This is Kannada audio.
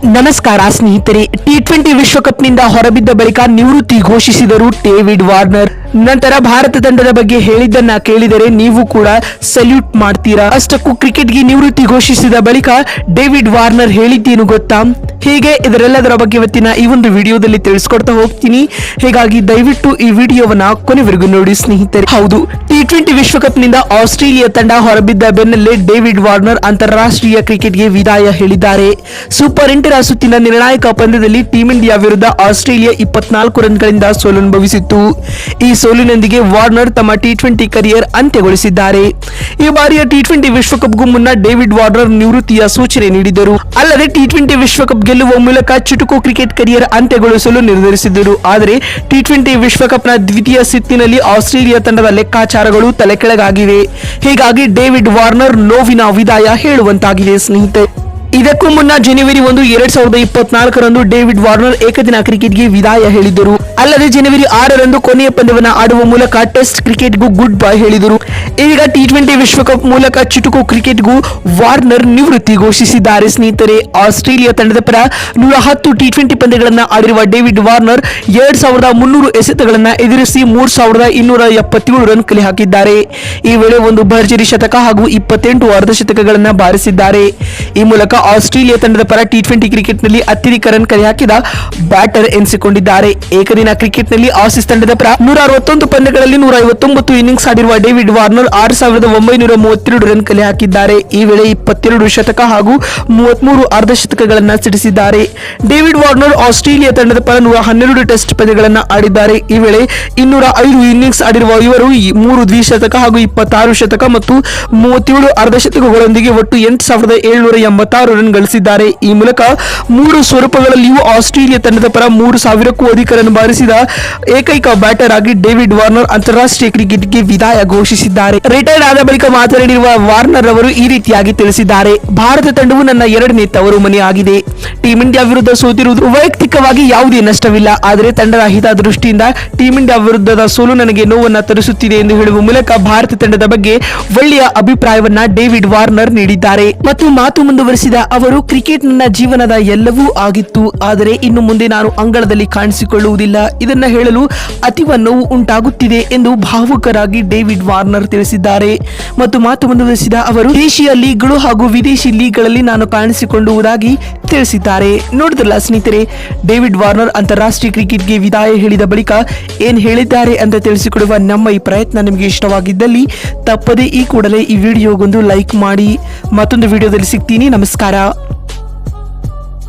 ನಮಸ್ಕಾರ ಸ್ನೇಹಿತರೆ. ಟಿ20 ವಿಶ್ವಕಪ್ನಿಂದ ಹೊರಬಿದ್ದ ಬಳಿಕ ನಿವೃತ್ತಿ ಘೋಷಿಸಿದರು ಡೇವಿಡ್ ವಾರ್ನರ್. ನಂತರ ಭಾರತ ತಂಡದ ಬಗ್ಗೆ ಹೇಳಿದ್ದನ್ನ ಕೇಳಿದರೆ ನೀವು ಕೂಡ ಸಲ್ಯೂಟ್ ಮಾಡ್ತೀರಾ. ಅಷ್ಟಕ್ಕೂ ಕ್ರಿಕೆಟ್ಗೆ ನಿವೃತ್ತಿ ಘೋಷಿಸಿದ ಬಳಿಕ ಡೇವಿಡ್ ವಾರ್ನರ್ ಹೇಳಿದ್ದೇನು ಗೊತ್ತಾ? ಹೀಗೆ ಇದರೆಲ್ಲದರ ಬಗ್ಗೆ ಇವತ್ತಿನ ಈ ಒಂದು ವಿಡಿಯೋದಲ್ಲಿ ತಿಳಿಸ್ಕೊಡ್ತಾ ಹೋಗ್ತೀನಿ. ಹೀಗಾಗಿ ದಯವಿಟ್ಟು ಈ ವಿಡಿಯೋವನ್ನ ಕೊನೆವರೆಗೂ ನೋಡಿ ಸ್ನೇಹಿತರೆ. ಹೌದು, ಟಿ20 ವಿಶ್ವಕಪ್ನಿಂದ ಆಸ್ಟ್ರೇಲಿಯಾ ತಂಡ ಹೊರಬಿದ್ದ ಬೆನ್ನಲ್ಲೇ ಡೇವಿಡ್ ವಾರ್ನರ್ ಅಂತಾರಾಷ್ಟ್ರೀಯ ಕ್ರಿಕೆಟ್ಗೆ ವಿದಾಯ ಹೇಳಿದ್ದಾರೆ. ಸೂಪರ್ 8ರ ಸುತ್ತಿನ ನಿರ್ಣಾಯಕ ಪಂದ್ಯದಲ್ಲಿ ಟೀಂ ಇಂಡಿಯಾ ವಿರುದ್ಧ ಆಸ್ಟ್ರೇಲಿಯಾ 24 ರನ್ಗಳಿಂದ ಸೋಲನುಭವಿಸಿತ್ತು. ಈ ಸೋಲಿನೊಂದಿಗೆ ವಾರ್ನರ್ ತಮ್ಮ ಟಿ20 ಕರಿಯರ್ ಅಂತ್ಯಗೊಳಿಸಿದ್ದಾರೆ. ಈ ಬಾರಿಯ ಟಿ20 ವಿಶ್ವಕಪ್ಗೂ ಮುನ್ನ ಡೇವಿಡ್ ವಾರ್ನರ್ ನಿವೃತ್ತಿಯ ಸೂಚನೆ ನೀಡಿದರು. ಅಲ್ಲದೆ ಟಿ20 ವಿಶ್ವಕಪ್ ಗೆಲ್ಲುವ ಮೂಲಕ ಚುಟುಕು ಕ್ರಿಕೆಟ್ ಕರಿಯರ್ ಅಂತ್ಯಗೊಳಿಸಲು ನಿರ್ಧರಿಸಿದರು. ಆದರೆ ಟಿ20 ವಿಶ್ವಕಪ್ನ ದ್ವಿತೀಯ ಸುತ್ತಿನಲ್ಲಿ ಆಸ್ಟ್ರೇಲಿಯಾ ತಂಡದ ಲೆಕ್ಕಾಚಾರಗಳು ತಲೆಕೆಳಗಾಗಿವೆ. ಹೀಗಾಗಿ ಡೇವಿಡ್ ವಾರ್ನರ್ ನೋವಿನ ವಿದಾಯ ಹೇಳುವಂತಾಗಿದೆ ಸ್ನೇಹಿತರೆ. ಇದಕ್ಕೂ ಮುನ್ನ ಜನವರಿ 1, 2024 ಡೇವಿಡ್ ವಾರ್ನರ್ ಏಕದಿನ ಕ್ರಿಕೆಟ್ಗೆ ವಿದಾಯ ಹೇಳಿದರು. ಅಲ್ಲದೆ ಜನವರಿ 6 ಕೊನೆಯ ಪಂದ್ಯವನ್ನು ಆಡುವ ಮೂಲಕ ಟೆಸ್ಟ್ ಕ್ರಿಕೆಟ್ಗೂ ಗುಡ್ ಬೈ ಹೇಳಿದರು. ಈಗ ಟಿ20 ವಿಶ್ವಕಪ್ ಮೂಲಕ ಚುಟುಕು ಕ್ರಿಕೆಟ್ಗೂ ವಾರ್ನರ್ ನಿವೃತ್ತಿ ಘೋಷಿಸಿದ್ದಾರೆ ಸ್ನೇಹಿತರೆ. ಆಸ್ಟ್ರೇಲಿಯಾ ತಂಡದ ಪರ 110 ಟಿ20 ಪಂದ್ಯಗಳನ್ನು ಆಡಿರುವ ಡೇವಿಡ್ ವಾರ್ನರ್ 2300 ಎಸೆತಗಳನ್ನು ಎದುರಿಸಿ 3277 ರನ್ ಕಲೆ ಹಾಕಿದ್ದಾರೆ. ಈ ವೇಳೆ ಒಂದು ಭರ್ಜರಿ ಶತಕ ಹಾಗೂ 28 ಅರ್ಧಶತಕಗಳನ್ನು ಬಾರಿಸಿದ್ದಾರೆ. ಈ ಮೂಲಕ ಆಸ್ಟ್ರೇಲಿಯಾ ತಂಡದ ಪರ ಟಿ20 ಕ್ರಿಕೆಟ್ನಲ್ಲಿ ಅತ್ಯಧಿಕ ರನ್ ಕಲೆ ಹಾಕಿದ ಬ್ಯಾಟರ್ ಎನಿಸಿಕೊಂಡಿದ್ದಾರೆ. ಏಕದಿನ ಕ್ರಿಕೆಟ್ನಲ್ಲಿ ಆಸೀಸ್ ತಂಡದ ಪರ 161 ಪಂದ್ಯಗಳಲ್ಲಿ 159 ಇನ್ನಿಂಗ್ಸ್ ಆಡಿರುವ ಡೇವಿಡ್ ವಾರ್ನರ್ 6932 ರನ್ ಕಲೆ ಹಾಕಿದ್ದಾರೆ. ಈ ವೇಳೆ 22 ಶತಕ ಹಾಗೂ 33 ಅರ್ಧಶತಕಗಳನ್ನು ಸಿಡಿಸಿದ್ದಾರೆ. ಡೇವಿಡ್ ವಾರ್ನರ್ ಆಸ್ಟ್ರೇಲಿಯಾ ತಂಡದ ಪರ 112 ಟೆಸ್ಟ್ ಪಂದ್ಯಗಳನ್ನು ಆಡಿದ್ದಾರೆ. ಈ ವೇಳೆ 205 ಇನ್ನಿಂಗ್ಸ್ ಆಡಿರುವ ಇವರು 3 ದ್ವಿಶತಕ ಹಾಗೂ 26 ಶತಕ ಮತ್ತು 37 ಅರ್ಧಶತಕಗಳೊಂದಿಗೆ ಒಟ್ಟು 8786 ರನ್ ಗಳಿಸಿದ್ದಾರೆ. ಈ ಮೂಲಕ 3 ಸ್ವರೂಪಗಳಲ್ಲಿಯೂ ಆಸ್ಟ್ರೇಲಿಯಾ ತಂಡದ ಪರ 3000ಕ್ಕೂ ಅಧಿಕ ರನ್ ಬಾರಿಸಿದ ಏಕೈಕ ಬ್ಯಾಟರ್ ಆಗಿ ಡೇವಿಡ್ ವಾರ್ನರ್ ಅಂತಾರಾಷ್ಟ್ರೀಯ ಕ್ರಿಕೆಟ್ಗೆ ವಿದಾಯ ಘೋಷಿಸಿದ್ದಾರೆ. ರಿಟೈರ್ಡ್ ಆದ ಬಳಿಕ ಮಾತನಾಡಿರುವ ವಾರ್ನರ್ ಅವರು ಈ ರೀತಿಯಾಗಿ ತಿಳಿಸಿದ್ದಾರೆ. ಭಾರತ ತಂಡವು ನನ್ನ 2ನೇ ತವರು ಮನೆ ಆಗಿದೆ. ಟೀಂ ಇಂಡಿಯಾ ವಿರುದ್ಧ ಸೋತಿರುವುದು ವೈಯಕ್ತಿಕವಾಗಿ ಯಾವುದೇ ನಷ್ಟವಿಲ್ಲ. ಆದರೆ ತಂಡದ ಹಿತ ದೃಷ್ಟಿಯಿಂದ ಟೀಂ ಇಂಡಿಯಾ ವಿರುದ್ಧದ ಸೋಲು ನನಗೆ ನೋವನ್ನ ತರಿಸುತ್ತಿದೆ ಎಂದು ಹೇಳುವ ಮೂಲಕ ಭಾರತ ತಂಡದ ಬಗ್ಗೆ ಒಳ್ಳೆಯ ಅಭಿಪ್ರಾಯವನ್ನ ಡೇವಿಡ್ ವಾರ್ನರ್ ನೀಡಿದ್ದಾರೆ. ಮತ್ತು ಮಾತು ಮುಂದುವರೆಸಿದ ಅವರು, ಕ್ರಿಕೆಟ್ ನನ್ನ ಜೀವನದ ಎಲ್ಲವೂ ಆಗಿತ್ತು. ಆದರೆ ಇನ್ನು ಮುಂದೆ ನಾನು ಅಂಗಳದಲ್ಲಿ ಕಾಣಿಸಿಕೊಳ್ಳುವುದಿಲ್ಲ. ಇದನ್ನ ಹೇಳಲು ಅತೀವ ನೋವು ಉಂಟಾಗುತ್ತಿದೆ ಎಂದು ಭಾವುಕರಾಗಿ ಡೇವಿಡ್ ವಾರ್ನರ್ ತಿಳಿಸಿದ್ದಾರೆ. ಮತ್ತು ಮಾತು ಮುಂದುವರೆಸಿದ ಅವರು, ದೇಶೀಯ ಲೀಗ್ಗಳು ಹಾಗೂ ವಿದೇಶಿ ಲೀಗ್ಗಳಲ್ಲಿ ನಾನು ಕಾಣಿಸಿಕೊಳ್ಳುವುದಾಗಿ ತಿಳಿಸಿದ್ದಾರೆ. ನೋಡಿದ್ರಲ್ಲ ಸ್ನೇಹಿತರೆ, ಡೇವಿಡ್ ವಾರ್ನರ್ ಅಂತಾರಾಷ್ಟ್ರೀಯ ಕ್ರಿಕೆಟ್ಗೆ ವಿದಾಯ ಹೇಳಿದ ಬಳಿಕ ಏನ್ ಹೇಳಿದ್ದಾರೆ ಅಂತ ತಿಳಿಸಿಕೊಡುವ ನಮ್ಮ ಈ ಪ್ರಯತ್ನ ನಿಮಗೆ ಇಷ್ಟವಾಗಿದ್ದಲ್ಲಿ ತಪ್ಪದೇ ಈ ಕೂಡಲೇ ಈ ವಿಡಿಯೋಗೊಂದು ಲೈಕ್ ಮಾಡಿ. ಮತ್ತೊಂದು ವಿಡಿಯೋದಲ್ಲಿ ಸಿಗ್ತೀನಿ. ನಮಸ್ಕಾರ.